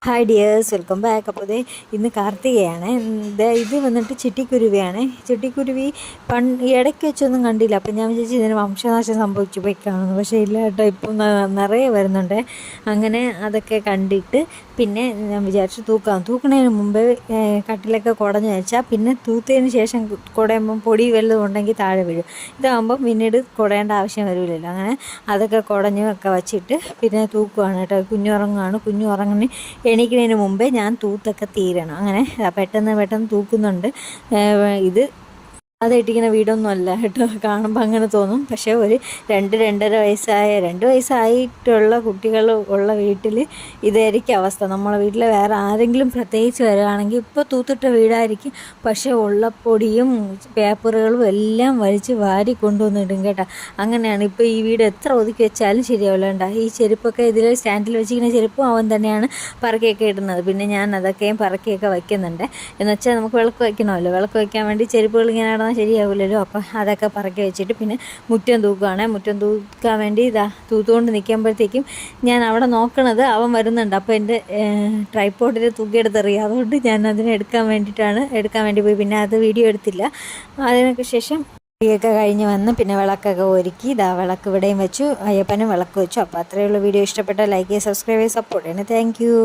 Hi dears, welcome back. അപ്പോൾ ഇന്ന് കാർത്തികയാണ്. ഇത് വന്നിട്ട് ചിട്ടിക്കുരുവിയാണ്. ചിട്ടിക്കുരുവി ഇടയ്ക്ക് വെച്ചൊന്നും കണ്ടില്ല. അപ്പം ഞാൻ വിചാരിച്ചു ഇതിന് വംശനാശം സംഭവിച്ചു പോയി കാണുന്നു. പക്ഷേ ഇല്ല കേട്ടോ, ഇപ്പം നിറയെ വരുന്നുണ്ട്. അങ്ങനെ അതൊക്കെ കണ്ടിട്ട് പിന്നെ ഞാൻ വിചാരിച്ചു തൂക്കണതിന് മുമ്പേ കട്ടിലൊക്കെ കുടഞ്ഞു വെച്ചാൽ പിന്നെ തൂത്തതിന് ശേഷം കുടയുമ്പം പൊടി വല്ലതും ഉണ്ടെങ്കിൽ താഴെ വീഴും. ഇതാകുമ്പം പിന്നീട് കുടയേണ്ട ആവശ്യം വരില്ലല്ലോ. അങ്ങനെ അതൊക്കെ കുടഞ്ഞു ഒക്കെ വച്ചിട്ട് പിന്നെ തൂക്കുവാണ് കേട്ടോ. കുഞ്ഞു ഉറങ്ങി എണീക്കുന്നതിന് മുമ്പേ ഞാൻ തൂത്തൊക്കെ തീരണം. അങ്ങനെ പെട്ടെന്ന് തൂക്കുന്നുണ്ട്. ഇത് ഇട്ടിരിക്കുന്ന വീടൊന്നും അല്ല കേട്ടോ, കാണുമ്പോൾ അങ്ങനെ തോന്നും. പക്ഷേ ഒരു 2 വയസ്സായിട്ടുള്ള കുട്ടികൾ ഉള്ള വീട്ടിൽ ഇതായിരിക്കും അവസ്ഥ. നമ്മളെ വീട്ടിൽ വേറെ ആരെങ്കിലും പ്രത്യേകിച്ച് വരികയാണെങ്കിൽ ഇപ്പോൾ തൂത്തിട്ട വീടായിരിക്കും, പക്ഷേ ഉള്ള പൊടിയും പേപ്പറുകളും എല്ലാം വലിച്ച് വാരി കൊണ്ടുവന്നിടും കേട്ടോ. അങ്ങനെയാണ് ഇപ്പോൾ ഈ വീട് എത്ര ഒതുക്കി വെച്ചാലും ശരിയാവില്ല കേട്ടോ. ഈ ചെരുപ്പൊക്കെ ഇതിൽ സ്റ്റാൻഡിൽ വെച്ചിരിക്കുന്ന ചെരുപ്പും അവൻ തന്നെയാണ് പറക്കിയൊക്കെ ഇടുന്നത്. പിന്നെ ഞാൻ അതൊക്കെയും പറക്കിയൊക്കെ വയ്ക്കുന്നുണ്ട്. എന്നുവെച്ചാൽ നമുക്ക് വിളക്ക് വയ്ക്കണമല്ലോ. വിളക്ക് വയ്ക്കാൻ വേണ്ടി ചെരുപ്പുകൾ ഇങ്ങനെ നടന്നാൽ ശരിയാവില്ലല്ലോ. അപ്പം അതൊക്കെ പറക്കി വെച്ചിട്ട് പിന്നെ മുറ്റം തൂക്കുകയാണ്. മുറ്റം തൂക്കാൻ വേണ്ടി തൂത്തുകൊണ്ട് നിൽക്കുമ്പോഴത്തേക്കും ഞാൻ അവിടെ നോക്കണത് അവൻ വരുന്നുണ്ട്. അപ്പോൾ എൻ്റെ ട്രൈപ്പോഡിൽ തൂക്കിയെടുത്തെറിയുക. അതുകൊണ്ട് ഞാൻ അതിനെ എടുക്കാൻ വേണ്ടി പോയി. പിന്നെ അത് വീഡിയോ എടുത്തില്ല. അതിനൊക്കെ ശേഷം ഒക്കെ കഴിഞ്ഞ് വന്ന് പിന്നെ വിളക്കൊക്കെ ഒരുക്കി വിളക്ക് ഇവിടെയും വെച്ചു. അയ്യപ്പനും വിളക്ക് വെച്ചു. അപ്പോൾ അത്രയുള്ള വീഡിയോ ഇഷ്ടപ്പെട്ടാൽ ലൈക്ക് ചെയ്യുക, സബ്സ്ക്രൈബ് ചെയ്യുക, സപ്പോർട്ട് ചെയ്യണം. Thank you.